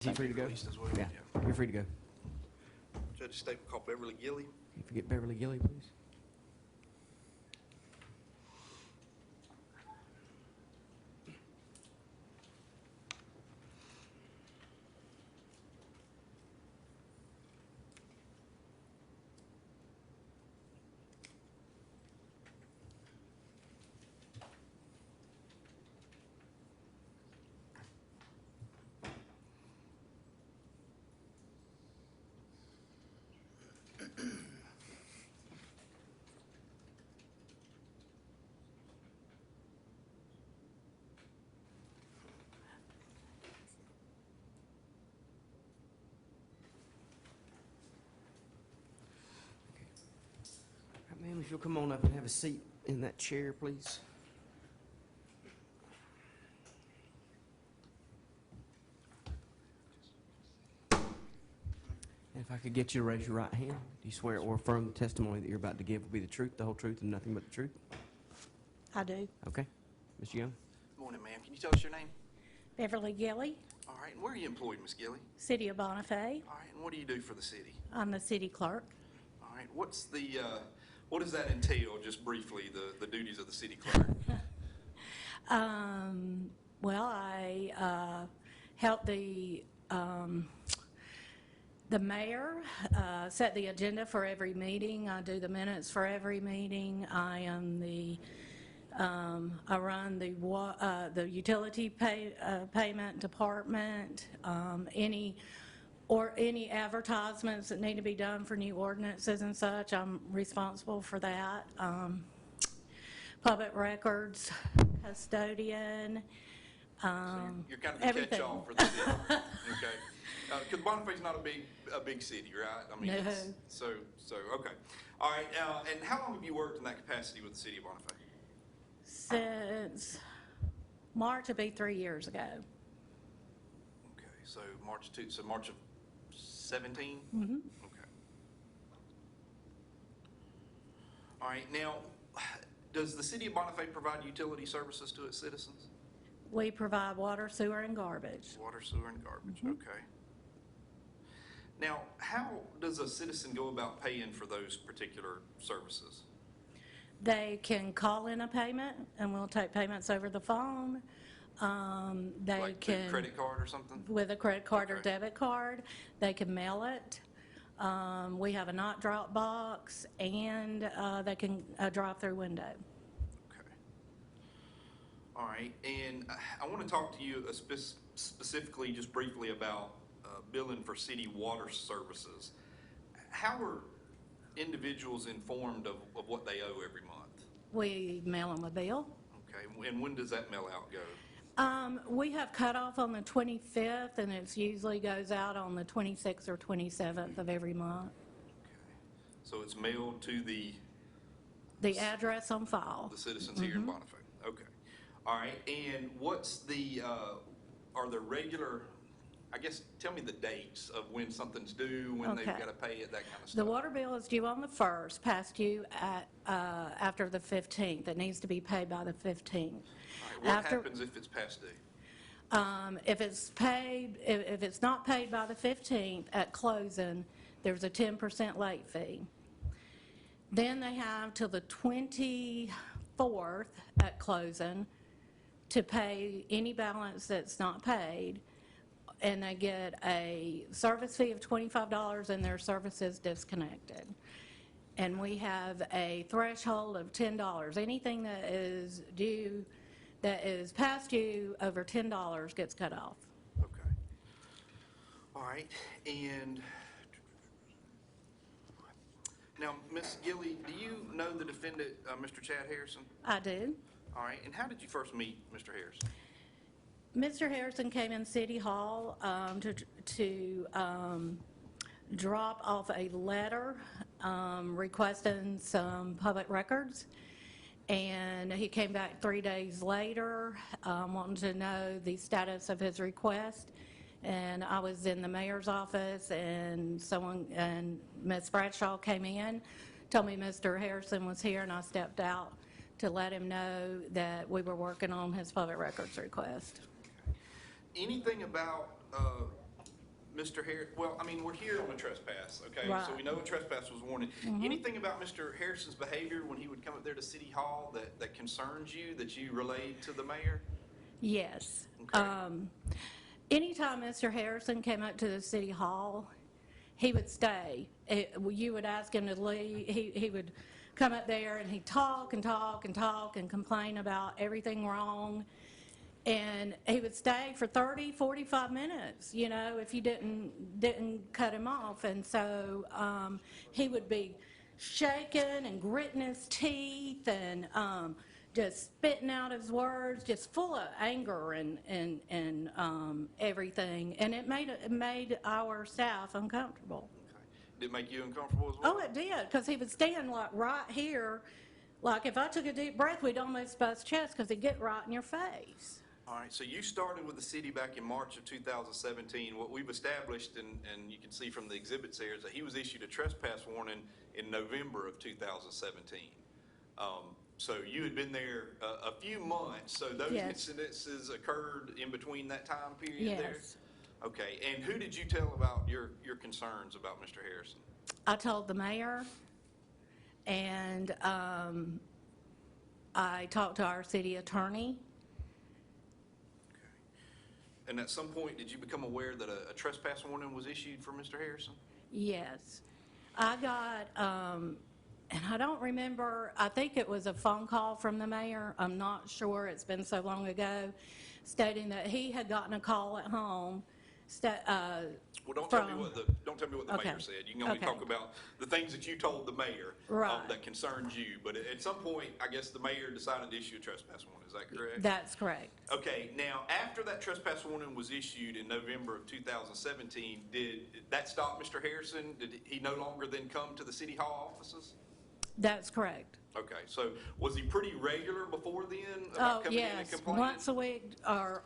Is he free to go? As well. Yeah, you're free to go. Judge statement called Beverly Gilley. Can you forget Beverly Gilley, please? All right, ma'am, if you'll come on up and have a seat in that chair, please. And if I could get you to raise your right hand, do you swear or affirm the testimony that you're about to give will be the truth, the whole truth, and nothing but the truth? I do. Okay. Mr. Young? Good morning, ma'am. Can you tell us your name? Beverly Gilley, All right. And where are you employed, Miss Gilley? City of Bonifay. All right. And what do you do for the city? I'm the city clerk. All right. What's the what does that entail, just briefly, the duties of the city clerk? Well, I help the mayor set the agenda for every meeting. I do the minutes for every meeting. I am I run the utility payment department. Any advertisements that need to be done for new ordinances and such, I'm responsible for that. Public records custodian. So you're kind of the Everything. catch-all for the city. Okay. Because Bonifay's not a big city, right? I mean, No. so okay. All right. And how long have you worked in that capacity with the city of Bonifay? Since March, it'll be 3 years ago. Okay. So March of 17. Mm-hmm. Okay. All right. Now, does the city of Bonifay provide utility services to its citizens? We provide water, sewer, and garbage. Water, sewer, and garbage. Mm-hmm. Okay. Now, how does a citizen go about paying for those particular services? They can call in a payment, and we'll take payments over the phone. They Like can, through credit card or something? with a credit card or Okay. debit card. They can mail it. We have a not drop box, and they can drop through window. Okay. All right. And I want to talk to you specifically, just briefly, about billing for city water services. How are individuals informed of what they owe every month? We mail them a bill. Okay. And when does that mail out go? We have cutoff on the 25th, and it usually goes out on the 26th or 27th of every month. Okay. So it's mailed to the address on file. the citizens here in Bonifay. Okay. All right. And what's the, are there regular, I guess, tell me the dates of when something's due, when they've Okay. got to pay it, that kind of The stuff. water bill is due on the 1st, past due at, after the 15th. It needs to be paid by the 15th. All right. What happens if it's past due? If it's paid, if it's not paid by the 15th at closing, there's a 10% late fee. Then they have till the 24th at closing to pay any balance that's not paid, and they get a service fee of $25 and their service is disconnected. And we have a threshold of $10. Anything that is due, that is past due over $10 gets cut off. Okay. All right. And now, Ms. Gilley, do you know the defendant, Mr. Chad Harrison? I do. All right. And how did you first meet Mr. Harrison? Mr. Harrison came in City Hall to drop off a letter requesting some public records, and he came back 3 days later wanting to know the status of his request. And I was in the mayor's office, and Ms. Bradshaw came in, told me Mr. Harrison was here, and I stepped out to let him know that we were working on his public records request. Anything about Mr. Harris, well, I mean, we're here on a trespass, okay? So Right. we know a trespass was warranted. Anything about Mr. Harrison's behavior when he would come up there to City Hall that concerns you, that you relayed to the mayor? Yes. Okay. Anytime Mr. Harrison came up to the city hall, he would stay. You would ask him to leave. He would come up there and he'd talk and talk and talk and complain about everything wrong. And he would stay for 30, 45 minutes, you know, if you didn't cut him off. And so he would be shaking and gritting his teeth and just spitting out his words, just full of anger and everything. And it made our staff uncomfortable. Okay. Did it make you uncomfortable as well? Oh, it did, because he would stand like right here. Like if I took a deep breath, we'd almost bust chest because he'd get right in your face. All right, so you started with the city back in March of 2017. What we've established, and you can see from the exhibits there, is that he was issued a trespass warning in November of 2017. So you had been there a few months, so those Yes. incidences occurred in between that time period there? Yes. Okay, and who did you tell about your concerns about Mr. Harrison? I told the mayor, and I talked to our city attorney. And at some point, did you become aware that a trespass warning was issued for Mr. Harrison? Yes. I got, and I don't remember, I think it was a phone call from the mayor. I'm not sure, it's been so long ago, stating that he had gotten a call at home. Well, don't tell me what the Okay. mayor said. You can only Okay. talk about the things that you told the mayor Right. that concerns you. But at some point, I guess the mayor decided to issue a trespass warning. Is that correct? That's correct. Okay. Now, after that trespass warning was issued in November of 2017, did that stop Mr. Harrison? Did he no longer then come to the city hall offices? That's correct. Okay. So was he pretty regular before then about Oh, coming in and yes, complaining? once a week, or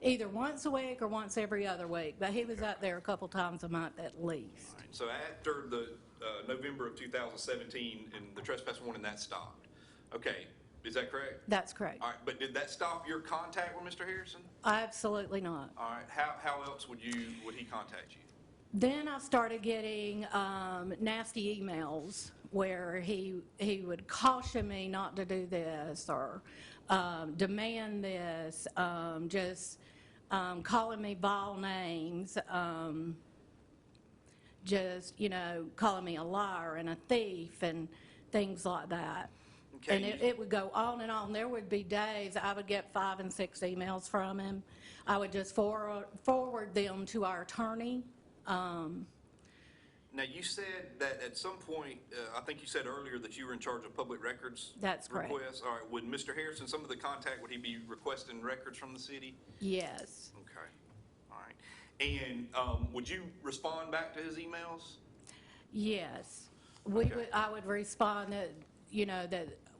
either once a week or once every other week. But he was out there a couple times a month at least. All right, so after the November of 2017 and the trespass warning, that stopped. Okay, is that correct? That's correct. All right, but did that stop your contact with Mr. Harrison? Absolutely not. All right, how else would he contact you? Then I started getting nasty emails where he would caution me not to do this or demand this, just calling me vile names, just, you know, calling me a liar and a thief and things like that. Okay. And it would go on and on. There would be days I would get 5 and 6 emails from him. I would just forward them to our attorney. Now, you said that at some point, I think you said earlier that you were in charge of public records That's correct. requests. All right, would Mr. Harrison, some of the contact, would he be requesting records from the city? Yes. Okay, all right. And would you respond back to his emails? Yes. Okay. I would respond that, you know,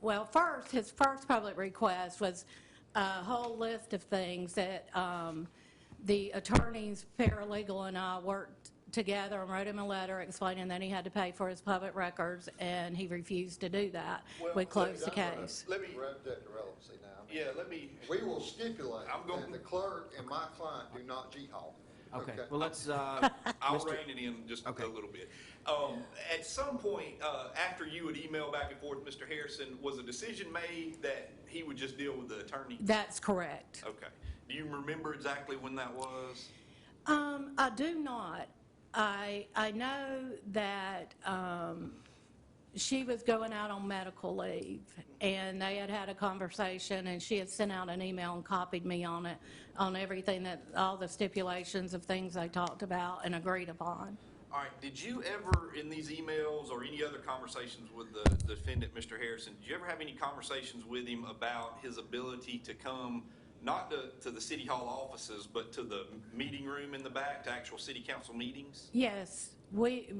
well, his first public request was a whole list of things that the attorney's paralegal and I worked together and wrote him a letter explaining that he had to pay for his public records, and he refused to do that. Well, We closed the case. Let me, Object to relevancy now. yeah, let me, We will stipulate I'm going- that the clerk and my client do not G-haul. Okay, well, let's, I'll Mr. rein it in just Okay. a little bit. At some point, after you would email back and forth, Mr. Harrison, was a decision made that he would just deal with the attorney? That's correct. Okay. Do you remember exactly when that was? I do not. I know that she was going out on medical leave, and they had had a conversation, and she had sent out an email and copied me on it, on everything that, all the stipulations of things they talked about and agreed upon. All right. Did you ever, in these emails or any other conversations with the defendant, Mr. Harrison, did you ever have any conversations with him about his ability to come, not to the city hall offices, but to the meeting room in the back, to actual city council meetings? Yes,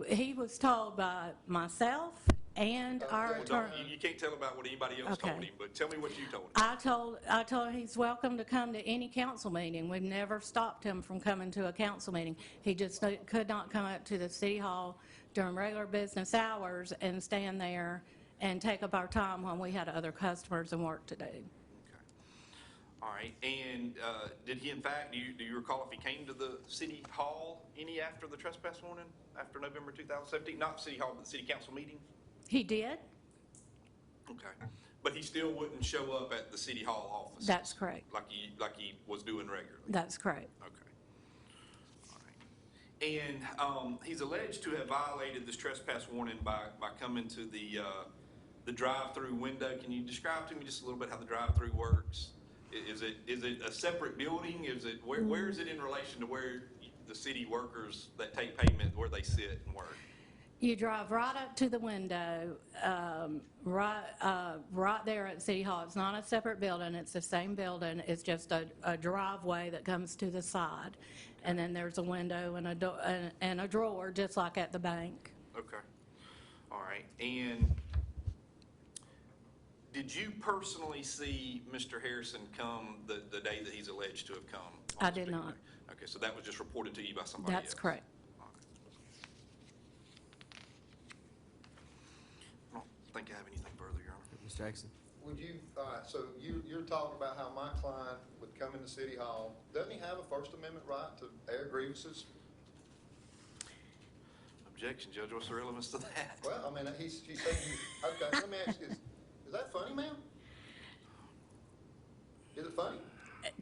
he was told by myself and our Well, don't, attorney. you can't tell about what anybody else Okay. told him, but tell me what you told him. I told him he's welcome to come to any council meeting. We've never stopped him from coming to a council meeting. He just could not come up to the city hall during regular business hours and stand there and take up our time when we had other customers and work to do. Okay. All right, and did he in fact, do you recall if he came to the city hall any after the trespass warning, after November 2017? Not city hall, but the city council meeting? He did? Okay, but he still wouldn't show up at the city hall office? That's correct. Like he was doing regularly? That's correct. Okay. All right. And he's alleged to have violated this trespass warning by coming to the drive-through window. Can you describe to me just a little bit how the drive-through works? Is it a separate building? Where is it in relation to where the city workers that take payment, where they sit and work? You drive right up to the window, right there at City Hall. It's not a separate building, it's the same building. It's just a driveway that comes to the side. And then there's a window and a drawer, just like at the bank. Okay. All right. And did you personally see Mr. Harrison come the day that he's alleged to have come? I did not. Okay, so that was just reported to you by somebody else? That's correct. I don't think I have anything further, Your Honor. Mr. Jackson? Would you, so you're talking about how my client would come into City Hall. Doesn't he have a First Amendment right to air grievances? Objection, Judge. What's the relevance to that? Well, I mean, he's saying, okay, let me ask you this. Is that funny, ma'am? Is it funny?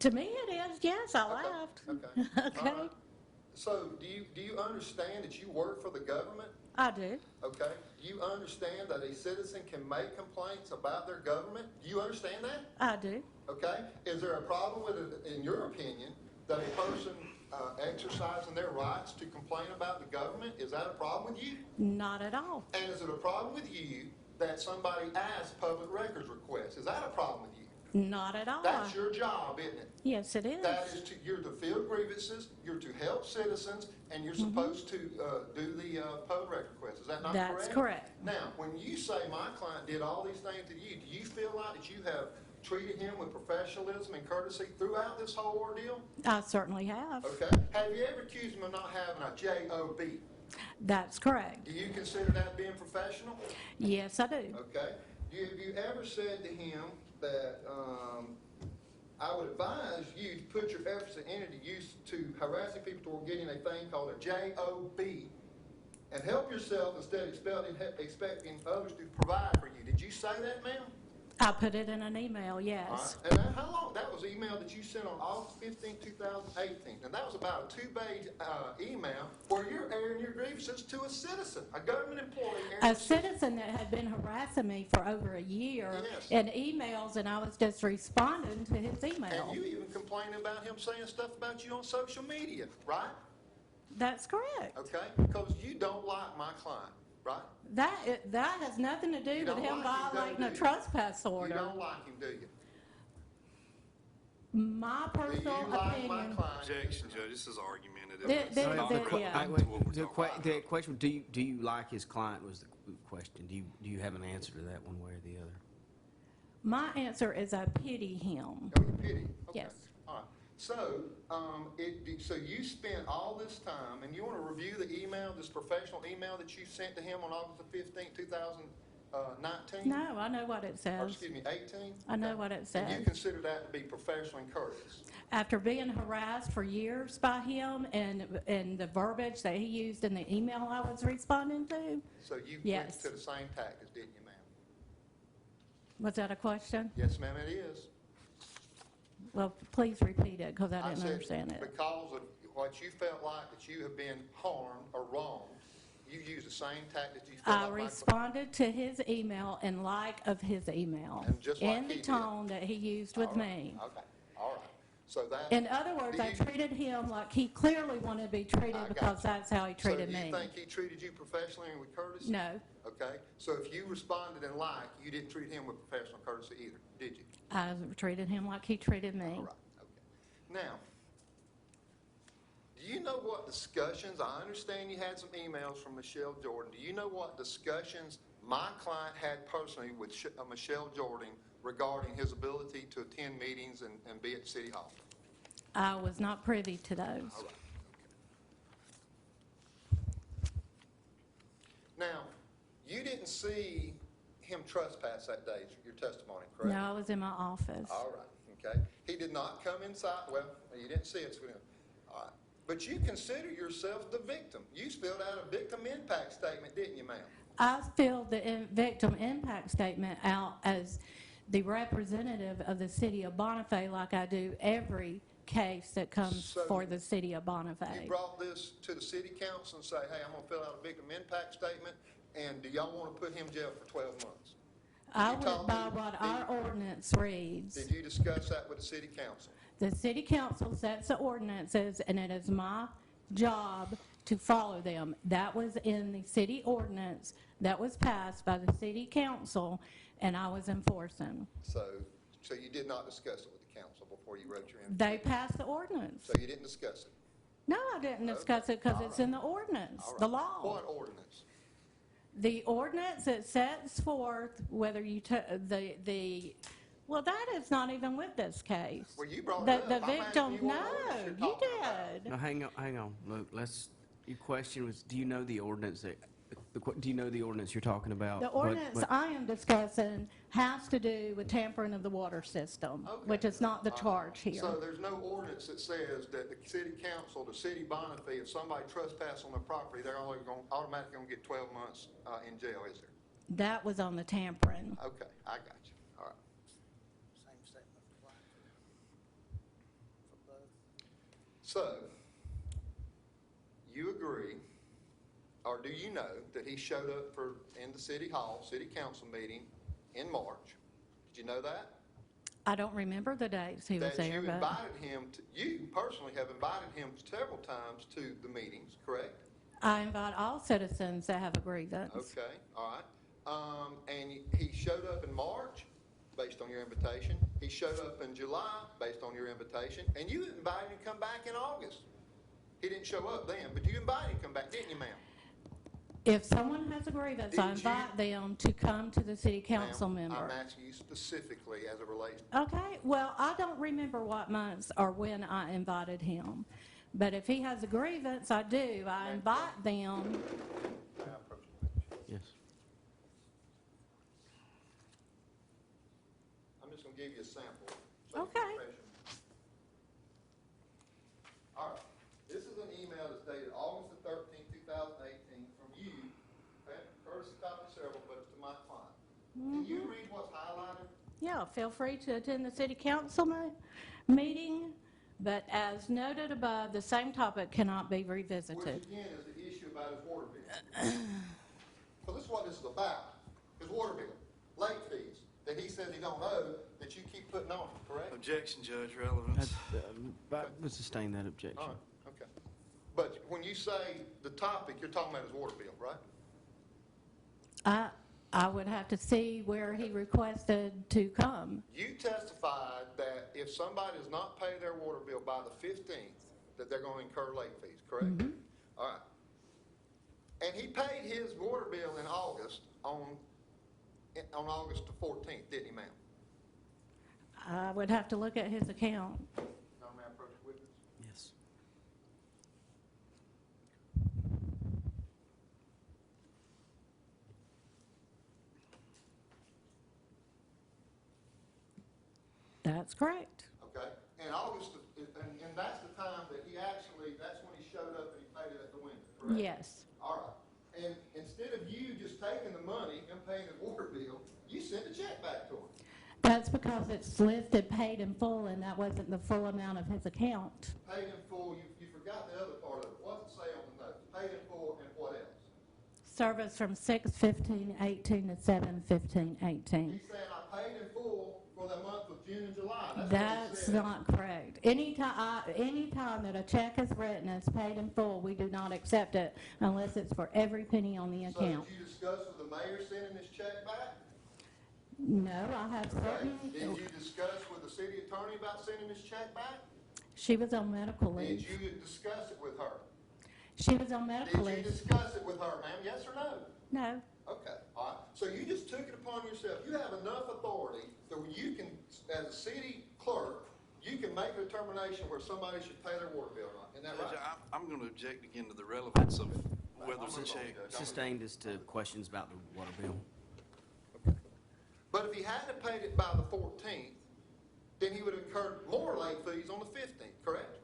To me it is, yes, I laughed. Okay. Okay. All right. So do you understand that you work for the government? I do. Okay. Do you understand that a citizen can make complaints about their government? Do you understand that? I do. Okay. Is there a problem with it, in your opinion, that a person exercising their rights to complain about the government? Is that a problem with you? Not at all. And is it a problem with you that somebody asks public records requests? Is that a problem with you? Not at all. That's your job, isn't it? Yes, it is. That is you're to field grievances, you're to help citizens, and you're supposed to do the public record requests. Is that not correct? That's correct. Now, when you say my client did all these things to you, do you feel like that you have treated him with professionalism and courtesy throughout this whole ordeal? I certainly have. Okay. Have you ever accused him of not having a JOB? That's correct. Do you consider that being professional? Yes, I do. Okay. Have you ever said to him that I would advise you to put your efforts and energy used to harassing people toward getting a thing called a JOB and help yourself instead of expecting others to provide for you? Did you say that, ma'am? I put it in an email, All yes. right. And how long? That was an email that you sent on August 15, 2018. And that was about a 2-page email where you're airing your grievances to a citizen, a government employee. A citizen that had been harassing me for over a year Yes. in emails, and I was just responding to his email. And you even complaining about him saying stuff about you on social media, right? That's correct. Okay? Because you don't like my client, right? That has nothing to do You with don't him like him, violating do a you? trespass You order. don't like him, do you? My Do you personal like my opinion. client? Objection, Judge. This is argumentative. The- It's the- not the- relevant yeah. to Wait, what we're the talking about. the question, do you like his client was the question. Do you have an answer to that one way or the other? My answer is I pity him. Oh, you pity? Okay. Yes. All right. So, so you spent all this time, and you want to review the email, this professional email that you sent to him on August the 15th, 2019? No, I know what it Or, says. excuse me, 18? I know Okay. what it And says. you consider that to be professional and courteous? After being harassed for years by him and the verbiage that he used in the email I was responding to, So you went Yes. to the same tactics, didn't you, ma'am? was that a question? Yes, ma'am, it is. Well, please repeat it, because I didn't said understand it. because of what you felt like that you have been harmed or wronged, you used the same tactics you felt I like my responded to his email in like of his email, And just like in he the did. tone that he used with All right. me. Okay, all right. So that. In other words, Do I you- treated him like he clearly wanted to be I treated got because you. that's how he treated So do me. you think he treated you professionally and with courtesy? No, Okay, so if you responded in like, you didn't treat him with professional courtesy either, did you? I treated him like he treated me. All right, okay. Now, do you know what discussions, I understand you had some emails from Michelle Jordan. Do you know what discussions my client had personally with Michelle Jordan regarding his ability to attend meetings and be at City Hall? I was not privy to those. All right, okay. Now, you didn't see him trespass that day, your testimony, correct? No, I was in my office. All right, okay. He did not come inside, well, you didn't see it, so all right. But you consider yourself the victim. You filled out a victim impact statement, didn't you, ma'am? I filled the victim impact statement out as the representative of the city of Bonifay, like I do every case that comes So for the city of Bonifay. You brought this to the city council and say, hey, I'm gonna fill out a victim impact statement, and do y'all wanna put him in jail for 12 months? I You went told by me- what did- our ordinance reads. Did you discuss that with the city council? The city council sets the ordinances, and it is my job to follow them. That was in the city ordinance that was passed by the city council, and I was enforcing. So you did not discuss it with the council before you wrote your invitation? They passed the ordinance. So you didn't discuss it? No, I didn't discuss it because it's in the ordinance, All right. the law. What ordinance? The ordinance that sets forth whether you, well, that is not even with this case. Well, you brought The it up. the I'm asking victim, you what no, ordinance you're you talking about. did. Now, hang on, look, your question was, do you know the ordinance do you know the ordinance you're talking about? The ordinance I am discussing has to do with tampering of the water system, Okay. which is not the charge here. So there's no ordinance that says that the city council, the city Bonifay, if somebody trespass on their property, they're only going, automatically going to get 12 months in jail, is there? That was on the tampering. Okay, I got you. All right. Same statement applied for both. So, you agree, or do you know that he showed up in the city hall, city council meeting in March? Did you know that? I don't remember the dates he was That there, you but invited him to, you personally have invited him several times to the meetings, correct? I invite all citizens that have a grievance. Okay, all right. And he showed up in March based on your invitation. He showed up in July based on your invitation. And you invited him to come back in August. He didn't show up then, but you invited him to come back, didn't you, ma'am? If someone has a grievance, I Did you- invite them to come to the city council Ma'am, member. I'm asking you specifically as it relates. Okay, well, I don't remember what months or when I invited him. But if he has a grievance, I do. I invite them. Yes. I'm just going to give you a sample. Okay. All right. This is an email that's dated August the 13th, 2018 from you. Courtesy copy several, but it's to my client. Can you read what's highlighted? Yeah, feel free to attend the city council meeting, but as noted above, the same topic cannot be Which revisited. again is the issue about his water bill. So this is what this is about, his water bill, late fees, that he says he don't owe, that you keep putting on, correct? Objection, Judge, relevance. I would sustain that objection. All right, okay. But when you say the topic, you're talking about his water bill, right? I would have to see where he requested to come. You testified that if somebody does not pay their water bill by the 15th, that they're going to incur late fees, correct? All right. And he paid his water bill in August on August the 14th, didn't he, ma'am? I would have to look at his account. Now, may I approach the witness? Yes. That's correct. Okay. And August, and that's the time that he actually, that's when he showed up and he paid it at the window, correct? Yes. All right. And instead of you just taking the money and paying the water bill, you sent a check back to him. That's because it's listed paid in full, and that wasn't the full amount of his account. Paid in full, you forgot the other part of it. What does it say on the note? Paid in full and what else? Service from 6/15/18 to 7/15/18. He's saying I paid in full for the month of June and July. That's what he That's said. not correct. Anytime that a check is written as paid in full, we do not accept it unless it's for every penny on the So account. did you discuss with the mayor sending this check back? No, I have Okay. certain, Did you discuss with the city attorney about sending this check back? she was on medical Did leave. you discuss it with her? She was on medical Did you leave. discuss it with her, ma'am? Yes or no? No, Okay, all right. So you just took it upon yourself. You have enough authority that when you can, as a city clerk, you can make a determination where somebody should pay their water bill or not. Isn't that Judge, right? I'm going to object again to the relevance of whether it's a check. Sustained as to questions about the water bill. But if he hadn't paid it by the 14th, then he would have incurred more late fees on the 15th, correct?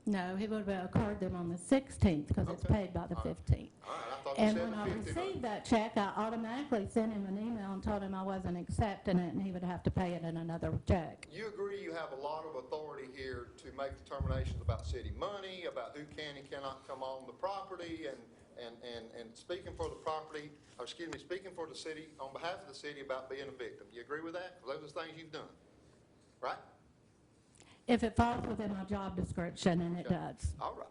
No, he would have incurred them on the 16th because it's Okay. paid by the All right. 15th. All right, I thought you And said when the I 15th. received that check, I automatically sent him an email and told him I wasn't accepting it and he would have to pay it in another check. You agree you have a lot of authority here to make determinations about city money, about who can and cannot come on the property, and speaking for the property, or excuse me, speaking for the city, on behalf of the city about being a victim. You agree with that? 'Cause those are the things you've done, right? If it falls within my job description, and it Okay. does. All right.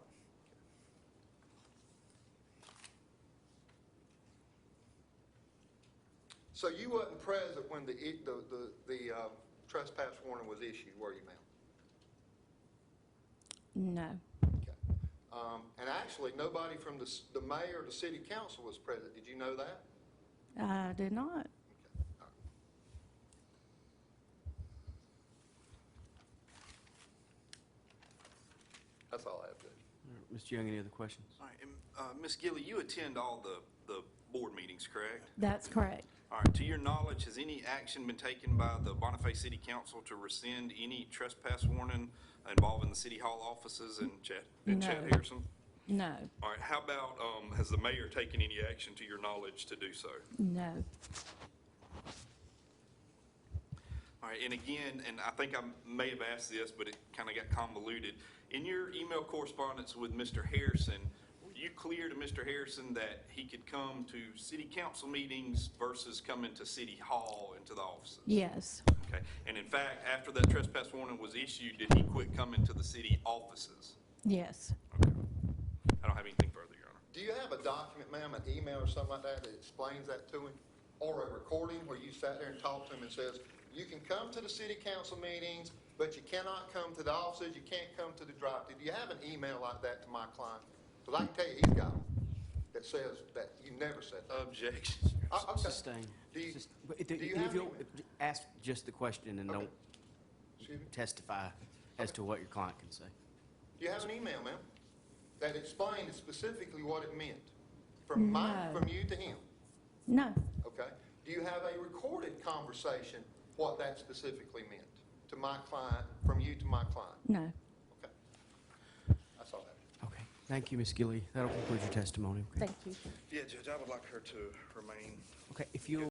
So you wasn't present when the trespass warning was issued, were you, ma'am? No. Okay. And actually, nobody from the mayor or the city council was present. Did you know that? I did not. Okay. All right. That's all I have, Judge. All right, Mr. Young, any other questions? All right, and Ms. Gilley, you attend all the board meetings, correct? That's correct. All right, to your knowledge, has any action been taken by the Boniface City Council to rescind any trespass warning involving the city hall offices in Chat No. Harrison? No. All right, how about, has the mayor taken any action to your knowledge to do so? No. All right, and again, and I think I may have asked this, but it kind of got convoluted. In your email correspondence with Mr. Harrison, were you clear to Mr. Harrison that he could come to city council meetings versus coming to city hall and to the offices? Yes. Okay, and in fact, after that trespass warning was issued, did he quit coming to the city offices? Yes. Okay. I don't have anything further, Your Honor. Do you have a document, ma'am, an email or something like that that explains that to him? Or a recording where you sat there and talked to him and says, you can come to the city council meetings, but you cannot come to the offices, you can't come to the drive-thru. Do you have an email like that to my client? Because I can tell you he's got one that says that you never said that. Objections. Okay. Sustain. Do you- Do do you have if you'll any- ask just the question and Okay. don't Excuse me? testify as to what your client can say. Do you have an email, ma'am, that explained specifically what it meant? From No. from you to him, No. okay? Do you have a recorded conversation, what that specifically meant to my client, from you to my client? No. Okay. That's all I have. Okay, thank you, Ms. Gilley. That'll conclude your testimony. Okay. Thank you. Yeah, Judge, I would like her to remain. Okay, if you'll